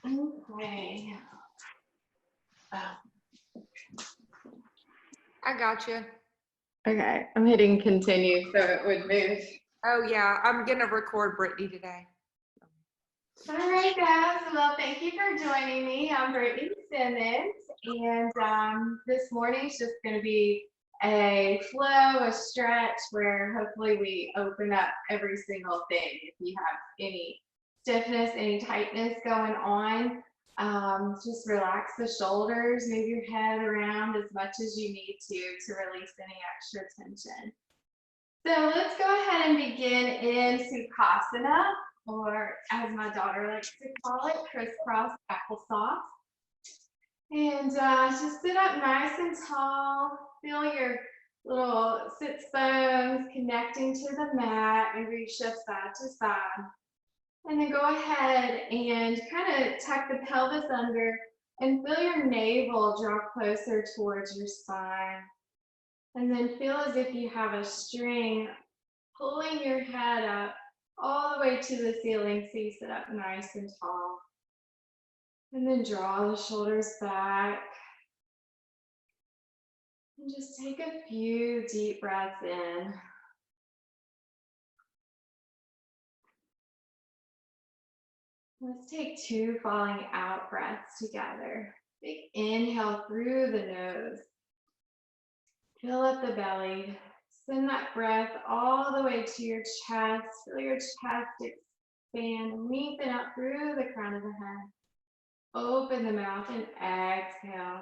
Okay. I got you. Okay, I'm hitting continue so it would move. Oh yeah, I'm gonna record Brittany today. All right, guys. Well, thank you for joining me. I'm Brittany Simmons, and this morning's just going to be a flow, a stretch where hopefully we open up every single thing. If you have any stiffness, any tightness going on, just relax the shoulders, move your head around as much as you need to release any extra tension. So let's go ahead and begin in Sukhasana, or as my daughter likes to call it, crisscross applesauce. And just sit up nice and tall. Feel your little sits bones connecting to the mat and reach shift side to side. And then go ahead and kind of tuck the pelvis under and feel your navel draw closer towards your spine. And then feel as if you have a string pulling your head up all the way to the ceiling so you sit up nice and tall. And then draw the shoulders back. And just take a few deep breaths in. Let's take 2 falling out breaths together. Big inhale through the nose. Fill up the belly. Send that breath all the way to your chest. Feel your chest expand, lengthen up through the crown of the head. Open the mouth and exhale.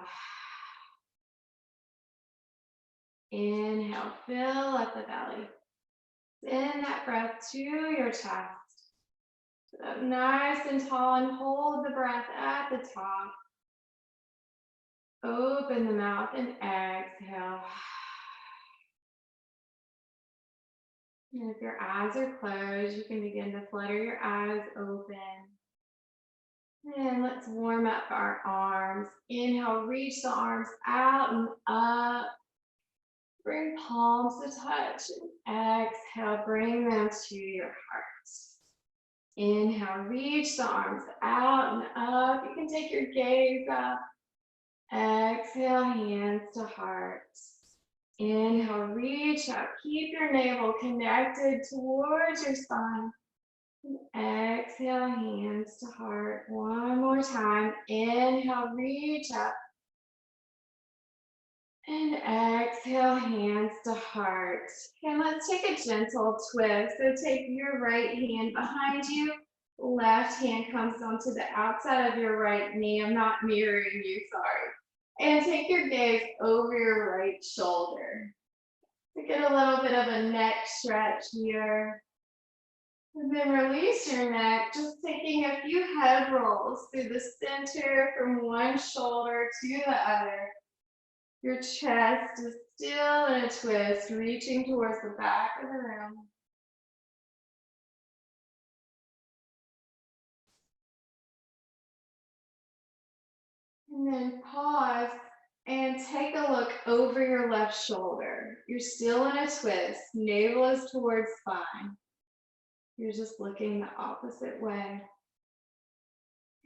Inhale, fill up the belly. Send that breath to your chest. Sit up nice and tall and hold the breath at the top. Open the mouth and exhale. And if your eyes are closed, you can begin to flutter your eyes open. And let's warm up our arms. Inhale, reach the arms out and up. Bring palms to touch. And exhale, bring them to your heart. Inhale, reach the arms out and up. You can take your gaze up. Exhale, hands to heart. Inhale, reach up. Keep your navel connected towards your spine. And exhale, hands to heart. One more time. Inhale, reach up. And exhale, hands to heart. And let's take a gentle twist. So take your right hand behind you. Left hand comes onto the outside of your right knee. I'm not mirroring you, sorry. And take your gaze over your right shoulder. To get a little bit of a neck stretch here. And then release your neck, just taking a few head rolls through the center from one shoulder to the other. Your chest is still in a twist, reaching towards the back of the room. And then pause and take a look over your left shoulder. You're still in a twist, navel is towards spine. You're just looking the opposite way.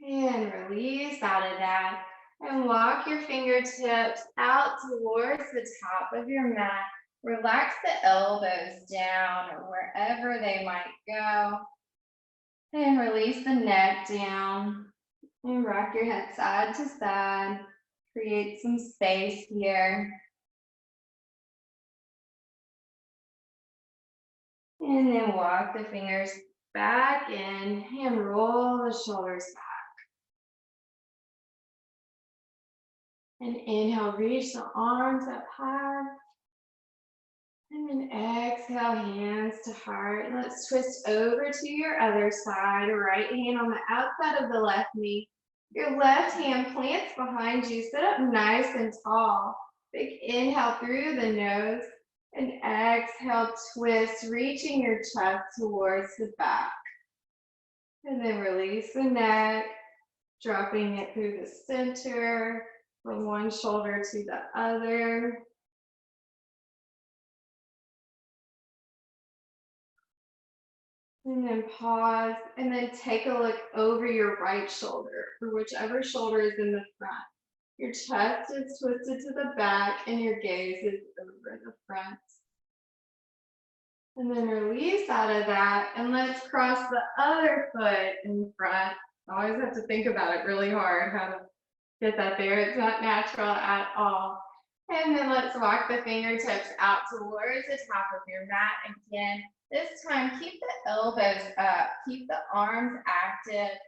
And release out of that. And walk your fingertips out towards the top of your mat. Relax the elbows down or wherever they might go. And release the neck down. And rock your head side to side. Create some space here. And then walk the fingers back in and roll the shoulders back. And inhale, reach the arms up high. And then exhale, hands to heart. And let's twist over to your other side. Right hand on the outside of the left knee. Your left hand plants behind you. Sit up nice and tall. Big inhale through the nose. And exhale, twist, reaching your chest towards the back. And then release the neck, dropping it through the center. From one shoulder to the other. And then pause, and then take a look over your right shoulder, or whichever shoulder is in the front. Your chest is twisted to the back, and your gaze is over the front. And then release out of that, and let's cross the other foot in front. I always have to think about it really hard, how to get that there. It's not natural at all. And then let's walk the fingertips out towards the top of your mat again. This time, keep the elbows up, keep the arms active,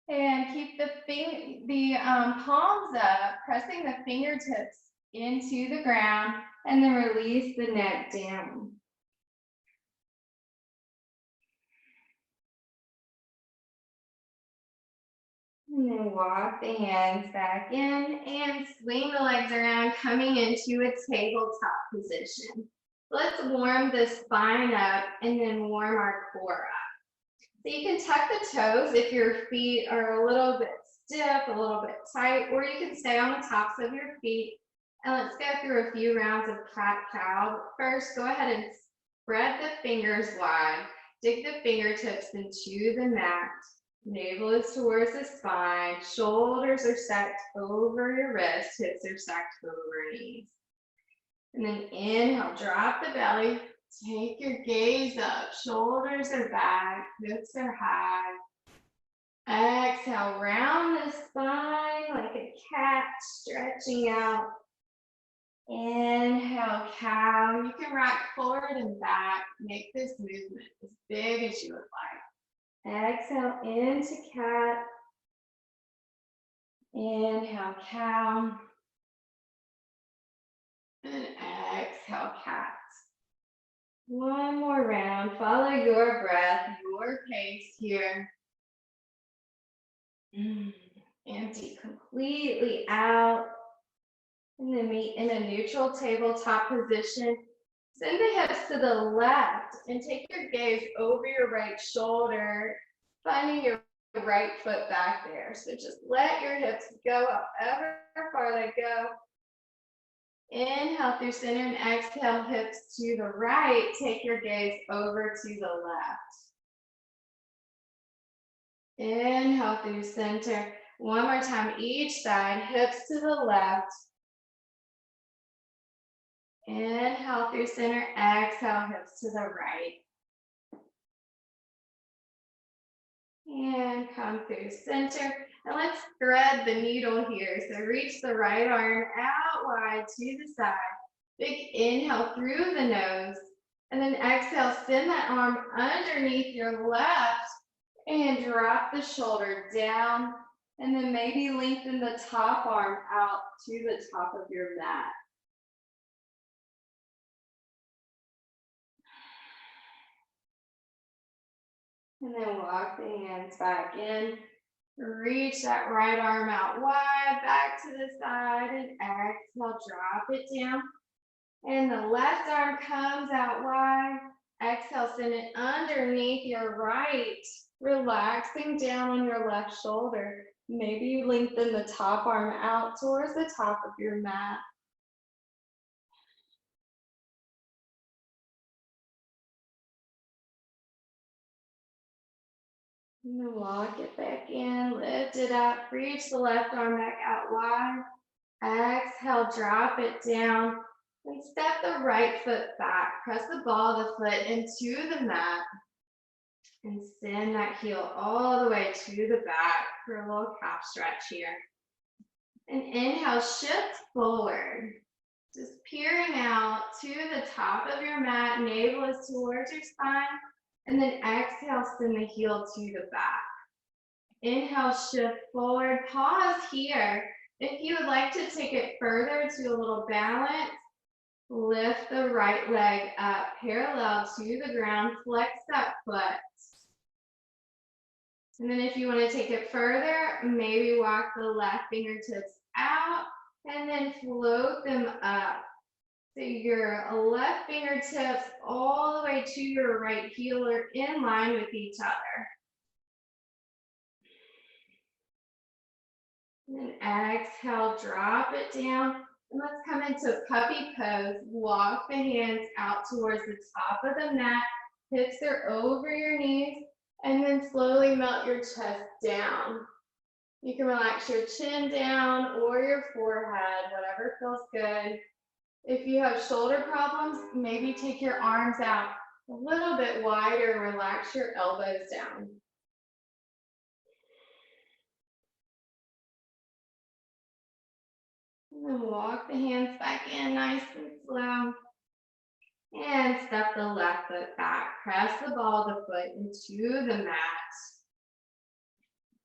and keep the palms up, pressing the fingertips into the ground, and then release the neck down. And then walk the hands back in and swing the legs around, coming into a tabletop position. Let's warm the spine up and then warm our core up. So you can tuck the toes if your feet are a little bit stiff, a little bit tight, or you can stay on the tops of your feet. And let's go through a few rounds of cat-cow. First, go ahead and spread the fingers wide. Dig the fingertips into the mat. Navel is towards the spine. Shoulders are stacked over your wrists. Hips are stacked over knees. And then inhale, drop the belly. Take your gaze up. Shoulders are back. Hips are high. Exhale, round the spine like a cat, stretching out. Inhale, cow. You can rock forward and back. Make this movement as big as you would like. Exhale into cat. Inhale, cow. And exhale, cat. One more round. Follow your breath, your pace here. Empty completely out. And then meet in a neutral tabletop position. Send the hips to the left and take your gaze over your right shoulder, finding your right foot back there. So just let your hips go however far they go. Inhale through center and exhale, hips to the right. Take your gaze over to the left. Inhale through center. One more time, each side, hips to the left. Inhale through center, exhale, hips to the right. And come through center. And let's thread the needle here. So reach the right arm out wide to the side. Big inhale through the nose. And then exhale, send that arm underneath your left and drop the shoulder down. And then maybe lengthen the top arm out to the top of your mat. And then walk the hands back in. Reach that right arm out wide, back to the side, and exhale, drop it down. And the left arm comes out wide. Exhale, send it underneath your right, relaxing down on your left shoulder. Maybe lengthen the top arm out towards the top of your mat. And then walk it back in, lift it up, reach the left arm back out wide. Exhale, drop it down, and step the right foot back. Press the ball of the foot into the mat, and send that heel all the way to the back for a little calf stretch here. And inhale, shift forward. Just peering out to the top of your mat, navel is towards your spine. And then exhale, send the heel to the back. Inhale, shift forward, pause here. If you would like to take it further to a little balance, lift the right leg up parallel to the ground, flex that foot. And then if you want to take it further, maybe walk the left fingertips out and then float them up. So your left fingertips all the way to your right heel are in line with each other. And then exhale, drop it down. And let's come into puppy pose. Walk the hands out towards the top of the mat. Hips are over your knees, and then slowly melt your chest down. You can relax your chin down or your forehead, whatever feels good. If you have shoulder problems, maybe take your arms out a little bit wider, relax your elbows down. And then walk the hands back in nice and slow. And step the left foot back. Press the ball of the foot into the mat.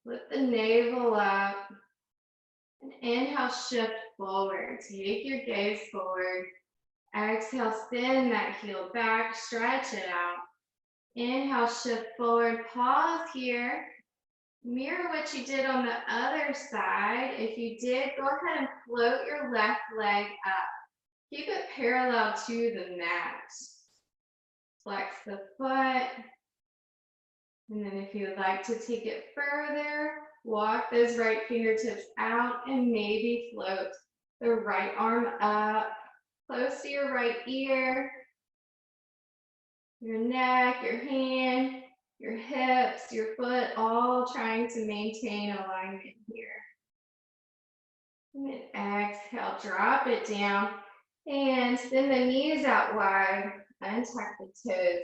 Lift the navel up. And inhale, shift forward. Take your gaze forward. Exhale, spin that heel back, stretch it out. Inhale, shift forward, pause here. Mirror what you did on the other side. If you did, go ahead and float your left leg up. Keep it parallel to the mat. Flex the foot. And then if you would like to take it further, walk those right fingertips out and maybe float the right arm up, close to your right ear, your neck, your hand, your hips, your foot, all trying to maintain alignment here. And then exhale, drop it down and send the knees out wide, untuck the toes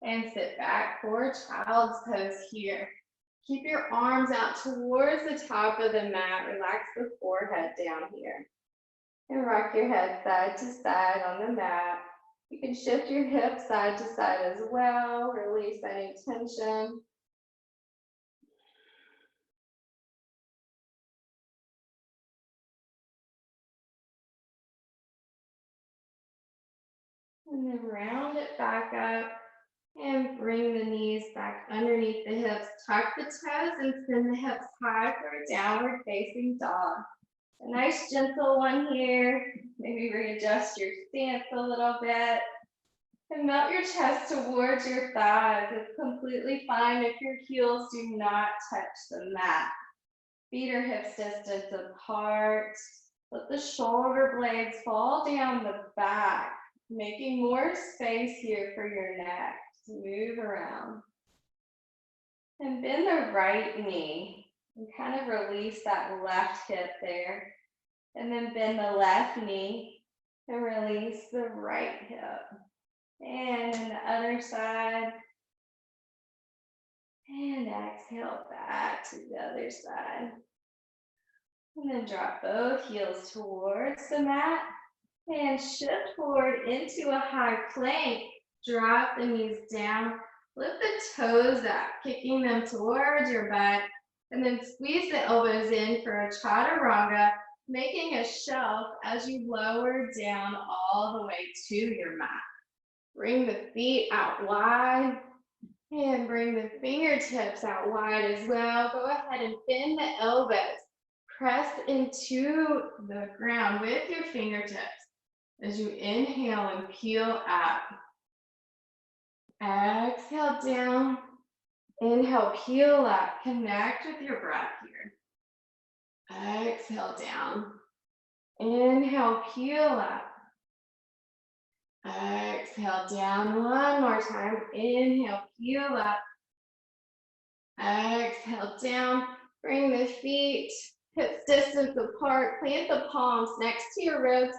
and sit back for child's pose here. Keep your arms out towards the top of the mat, relax the forehead down here. And rock your head side to side on the mat. You can shift your hips side to side as well, release any tension. And then round it back up and bring the knees back underneath the hips. Tuck the toes and send the hips high for a downward facing dog. A nice gentle one here. Maybe readjust your stance a little bit. And melt your chest towards your thighs. It's completely fine if your heels do not touch the mat. Feet are hips distance apart. Let the shoulder blades fall down the back, making more space here for your neck to move around. And bend the right knee and kind of release that left hip there. And then bend the left knee and release the right hip. And then the other side. And exhale back to the other side. And then drop both heels towards the mat. And shift forward into a high plank. Drop the knees down. Lift the toes up, kicking them towards your butt. And then squeeze the elbows in for a chaturanga, making a shelf as you lower down all the way to your mat. Bring the feet out wide and bring the fingertips out wide as well. Go ahead and bend the elbows. Press into the ground with your fingertips as you inhale and peel up. Exhale down. Inhale, peel up. Connect with your breath here. Exhale down. Inhale, peel up. Exhale down one more time. Inhale, peel up. Exhale down. Bring the feet hips distance apart. Plant the palms next to your ribs.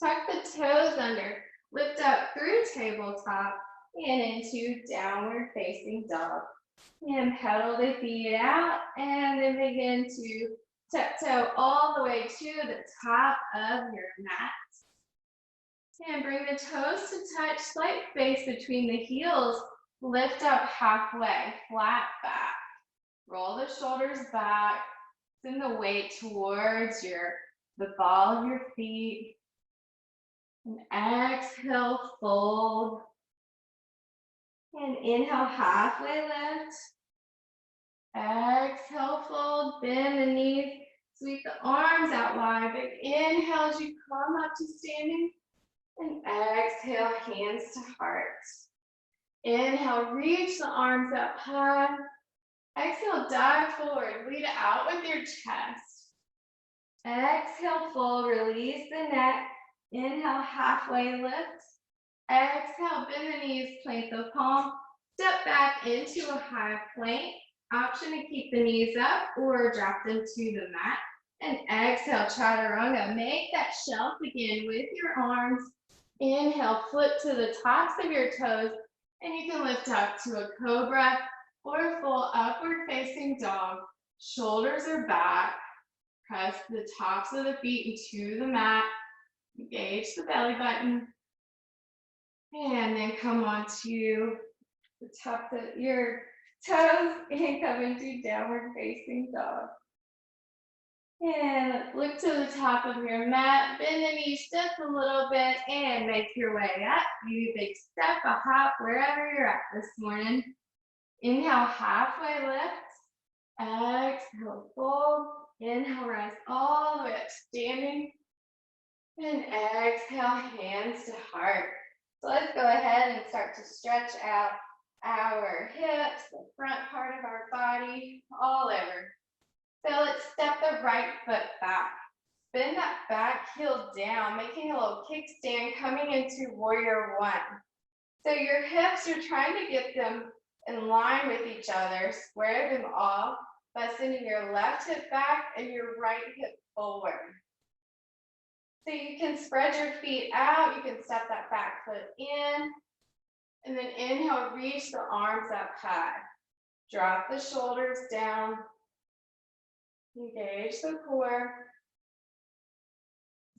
Tuck the toes under. Lift up through tabletop and into downward facing dog. And pedal the feet out and then begin to tiptoe all the way to the top of your mat. And bring the toes to touch, slight space between the heels. Lift up halfway, flat back. Roll the shoulders back. Send the weight towards the ball of your feet. And exhale, fold. And inhale, halfway lift. Exhale, fold, bend the knees. Sweep the arms out wide. Big inhale as you come up to standing. And exhale, hands to heart. Inhale, reach the arms up high. Exhale, dive forward. Lead it out with your chest. Exhale, fold, release the neck. Inhale, halfway lift. Exhale, bend the knees, plant the palm. Step back into a high plank. Option to keep the knees up or drop them to the mat. And exhale, chaturanga. Make that shelf again with your arms. Inhale, flip to the tops of your toes, and you can lift up to a cobra or full upward facing dog. Shoulders are back. Press the tops of the feet into the mat. Engage the belly button. And then come on to the top of your toes and come into downward facing dog. And look to the top of your mat, bend the knees just a little bit and make your way up. You big step, a hop, wherever you're at this morning. Inhale, halfway lift. Exhale, fold. Inhale, rise all the way up, standing. And exhale, hands to heart. So let's go ahead and start to stretch out our hips, the front part of our body, all over. So let's step the right foot back. Bend that back heel down, making a little kickstand coming into warrior one. So your hips, you're trying to get them in line with each other, square them off by sending your left hip back and your right hip forward. So you can spread your feet out, you can step that back foot in, and then inhale, reach the arms up high. Drop the shoulders down. Engage the core.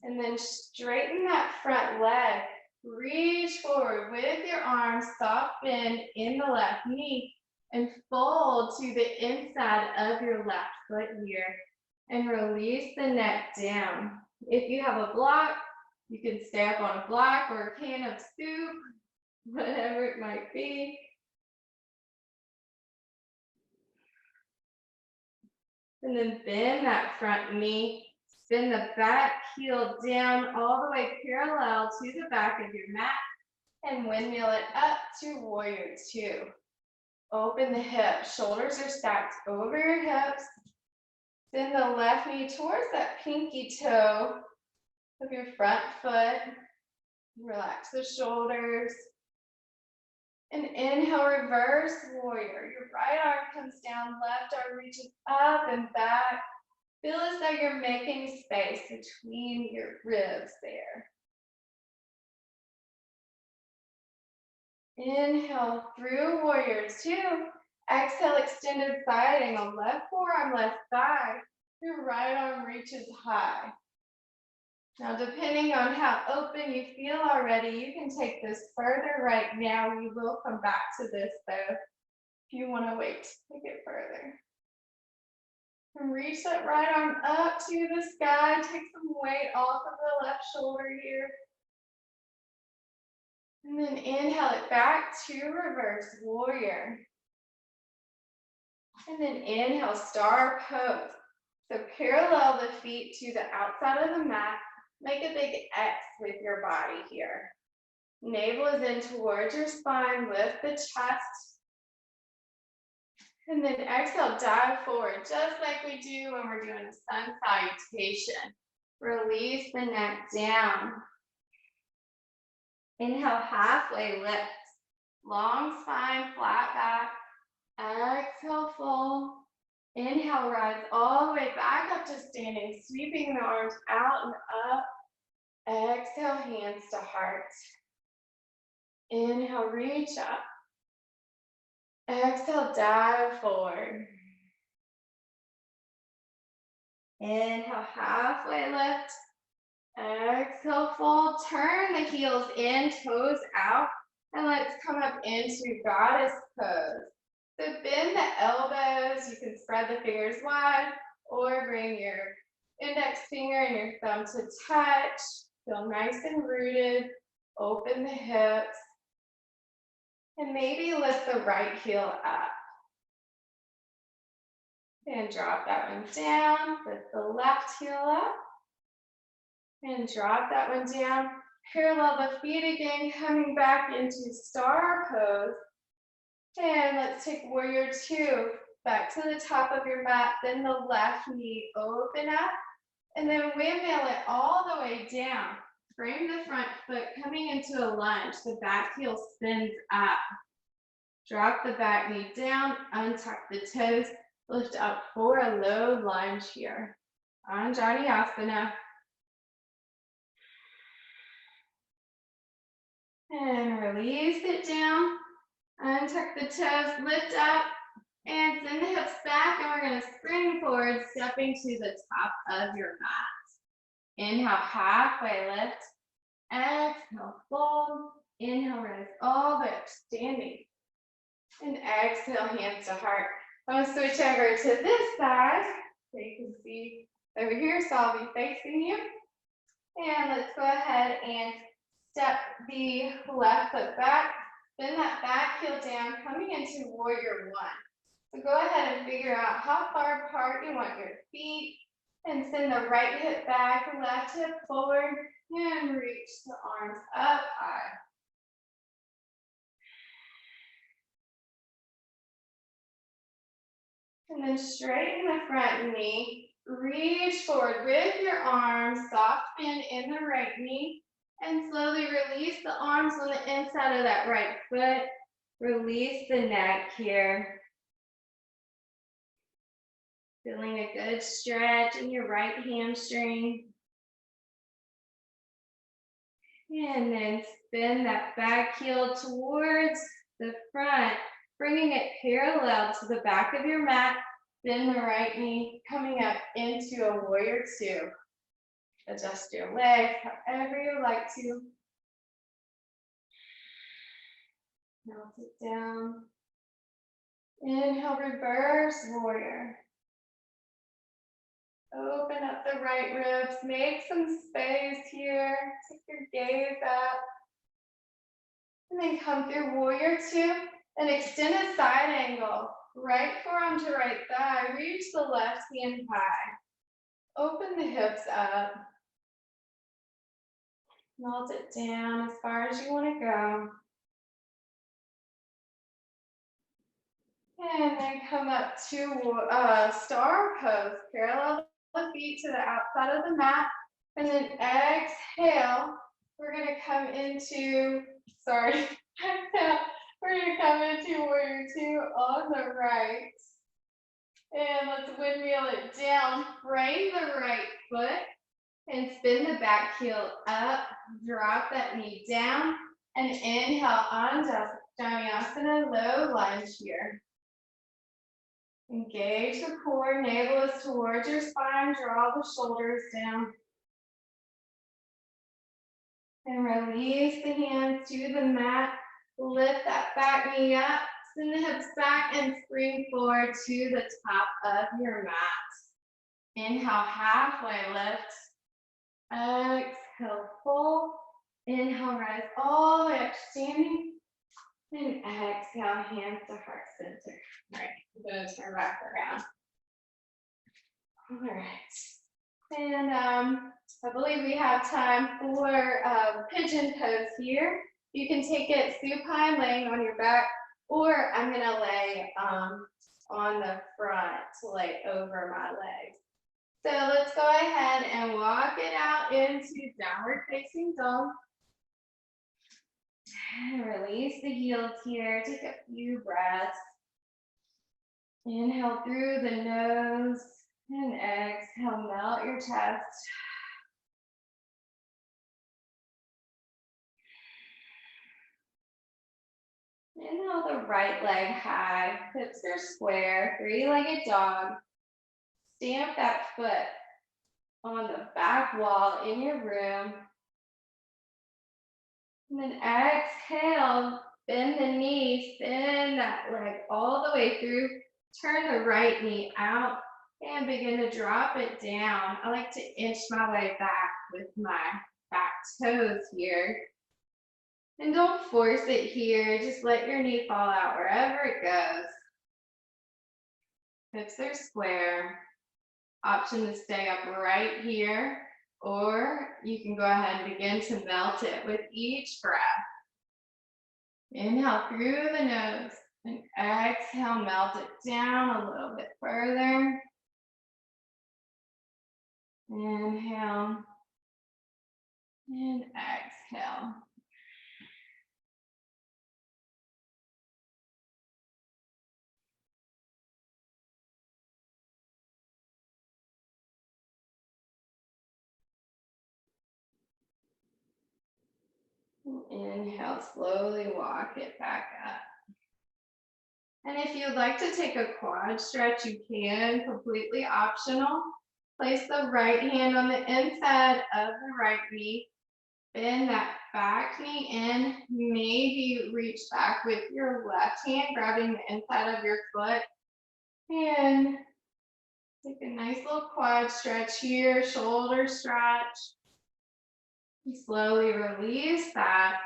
And then straighten that front leg. Reach forward with your arms, soft bend in the left knee, and fold to the inside of your left foot here. And release the neck down. If you have a block, you can stay up on a block or a can of soup, whatever it might be. And then bend that front knee, spin the back heel down all the way parallel to the back of your mat, and windmill it up to warrior two. Open the hips, shoulders are stacked over your hips. Send the left knee towards that pinky toe of your front foot. Relax the shoulders. And inhale, reverse warrior. Your right arm comes down, left arm reaches up and back. Feel as though you're making space between your ribs there. Inhale through warrior two. Exhale, extended side angle, left forearm, left thigh. Your right arm reaches high. Now, depending on how open you feel already, you can take this further right now. We will come back to this though, if you want to wait to take it further. And reach that right arm up to the sky. Take some weight off of the left shoulder here. And then inhale it back to reverse warrior. And then inhale, star pose. So parallel the feet to the outside of the mat. Make a big X with your body here. Navel is in towards your spine. Lift the chest. And then exhale, dive forward, just like we do when we're doing a sun salutation. Release the neck down. Inhale, halfway lift. Long spine, flat back. Exhale, fold. Inhale, rise all the way back up to standing, sweeping the arms out and up. Exhale, hands to heart. Inhale, reach up. Exhale, dive forward. Inhale, halfway lift. Exhale, fold. Turn the heels in, toes out. And let's come up into goddess pose. So bend the elbows. You can spread the fingers wide or bring your index finger and your thumb to touch. Feel nice and rooted. Open the hips. And maybe lift the right heel up. And drop that one down. Lift the left heel up. And drop that one down. Parallel the feet again, coming back into star pose. And let's take warrior two. Back to the top of your mat. Then the left knee open up. And then windmill it all the way down. Frame the front foot coming into a lunge. The back heel spins up. Drop the back knee down, untuck the toes, lift up for a low lunge here. Anjaneyasana. And release it down. Untuck the toes, lift up, and send the hips back, and we're going to spring forward, stepping to the top of your mat. Inhale, halfway lift. Exhale, fold. Inhale, rise all the way up, standing. And exhale, hands to heart. I'm going to switch over to this side so you can see over here, so I'll be facing you. And let's go ahead and step the left foot back. Bend that back heel down, coming into warrior one. So go ahead and figure out how far apart you want your feet, and send the right hip back, left hip forward, and reach the arms up high. And then straighten the front knee, reach forward with your arms, soft bend in the right knee, and slowly release the arms on the inside of that right foot. Release the neck here. Feeling a good stretch in your right hamstring. And then spin that back heel towards the front, bringing it parallel to the back of your mat. Bend the right knee, coming up into a warrior two. Adjust your legs however you like to. Melt it down. Inhale, reverse warrior. Open up the right ribs, make some space here. Take your gaze up. And then come through warrior two and extend a side angle. Right forearm to right thigh, reach the left hand high. Open the hips up. Melt it down as far as you want to go. And then come up to star pose. Parallel the feet to the outside of the mat. And then exhale. We're going to come into, exhale. We're going to come into warrior two on the right. And let's windmill it down. Frame the right foot and spin the back heel up. Drop that knee down and inhale, Anjaneyasana, low lunge here. Engage the core, navel is towards your spine, draw the shoulders down. And release the hands to the mat. Lift that back knee up, send the hips back and spring forward to the top of your mat. Inhale, halfway lift. Exhale, fold. Inhale, rise all the way up, standing. And exhale, hands to heart center. All right, I'm going to turn back around. All right. And I believe we have time for pigeon pose here. You can take it supine, laying on your back, or I'm going to lay on the front to lay over my legs. So let's go ahead and walk it out into downward facing dog. And release the heels here. Take a few breaths. Inhale through the nose and exhale, melt your chest. Inhale the right leg high, hips are square, three-legged dog. Stamp that foot on the back wall in your room. And then exhale, bend the knee, send that leg all the way through. Turn the right knee out and begin to drop it down. I like to inch my way back with my back toes here. And don't force it here. Just let your knee fall out wherever it goes. Hips are square. Option to stay up right here, or you can go ahead and begin to melt it with each breath. Inhale through the nose and exhale, melt it down a little bit further. Inhale and exhale. Inhale, slowly walk it back up. And if you'd like to take a quad stretch, you can, completely optional. Place the right hand on the inside of the right knee. Bend that back knee in. Maybe reach back with your left hand, grabbing the inside of your foot. And take a nice little quad stretch here, shoulder stretch. And slowly release that.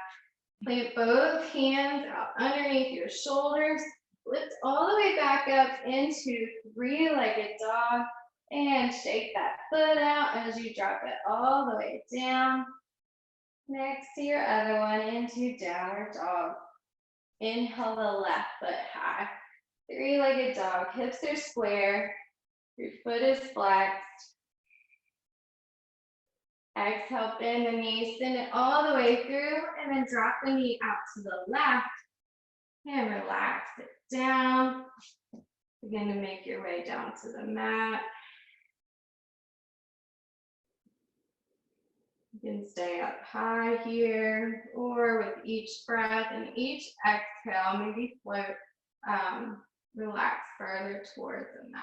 Plant both hands out underneath your shoulders. Lift all the way back up into three-legged dog. And shake that foot out as you drop it all the way down. Next to your other one into downward dog. Inhale the left foot high. Three-legged dog. Hips are square. Your foot is flexed. Exhale, bend the knee, send it all the way through, and then drop the knee out to the left. And relax it down. Begin to make your way down to the mat. You can stay up high here, or with each breath and each exhale, maybe float, relax further towards the mat.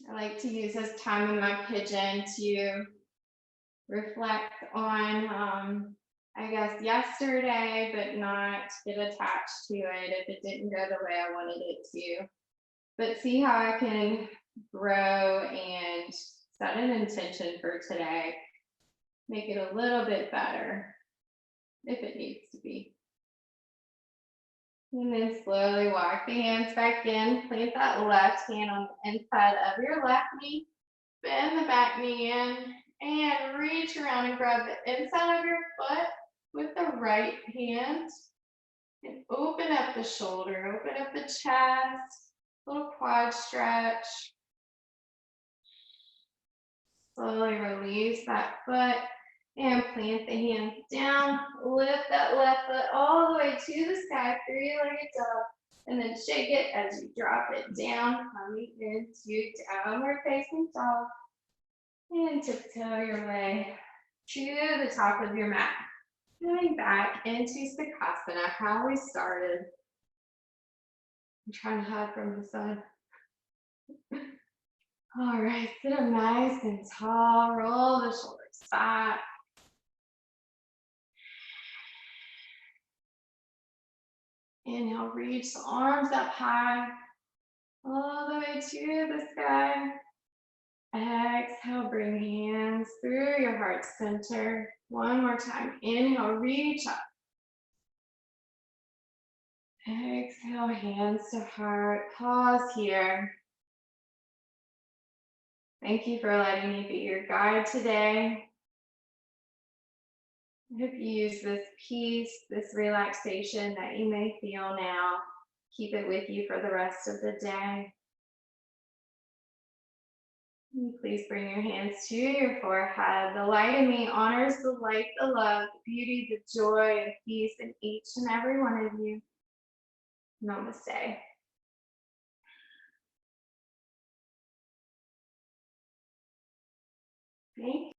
I like to use this time in my pigeon to reflect on, I guess, yesterday, but not get attached to it if it didn't go the way I wanted it to. But see how I can grow and set an intention for today. Make it a little bit better if it needs to be. And then slowly walk the hands back in. Plant that left hand on the inside of your left knee. Bend the back knee in and reach around and grab the inside of your foot with the right hand. And open up the shoulder, open up the chest, little quad stretch. Slowly release that foot and plant the hands down. Lift that left foot all the way to the sky, three-legged dog, and then shake it as you drop it down, coming into downward facing dog. And tiptoe your way to the top of your mat. Coming back into Sukhasana, how we started. I'm trying to hide from the sun. All right, sit up nice and tall. Roll the shoulders back. Inhale, reach the arms up high, all the way to the sky. Exhale, bring hands through your heart center. One more time. Inhale, reach up. Exhale, hands to heart. Pause here. Thank you for letting me be your guide today. I hope you use this peace, this relaxation that you may feel now. Keep it with you for the rest of the day. And please bring your hands to your forehead. The light in me honors the light, the love, the beauty, the joy, and peace in each and every one of you. Namaste. Thank you.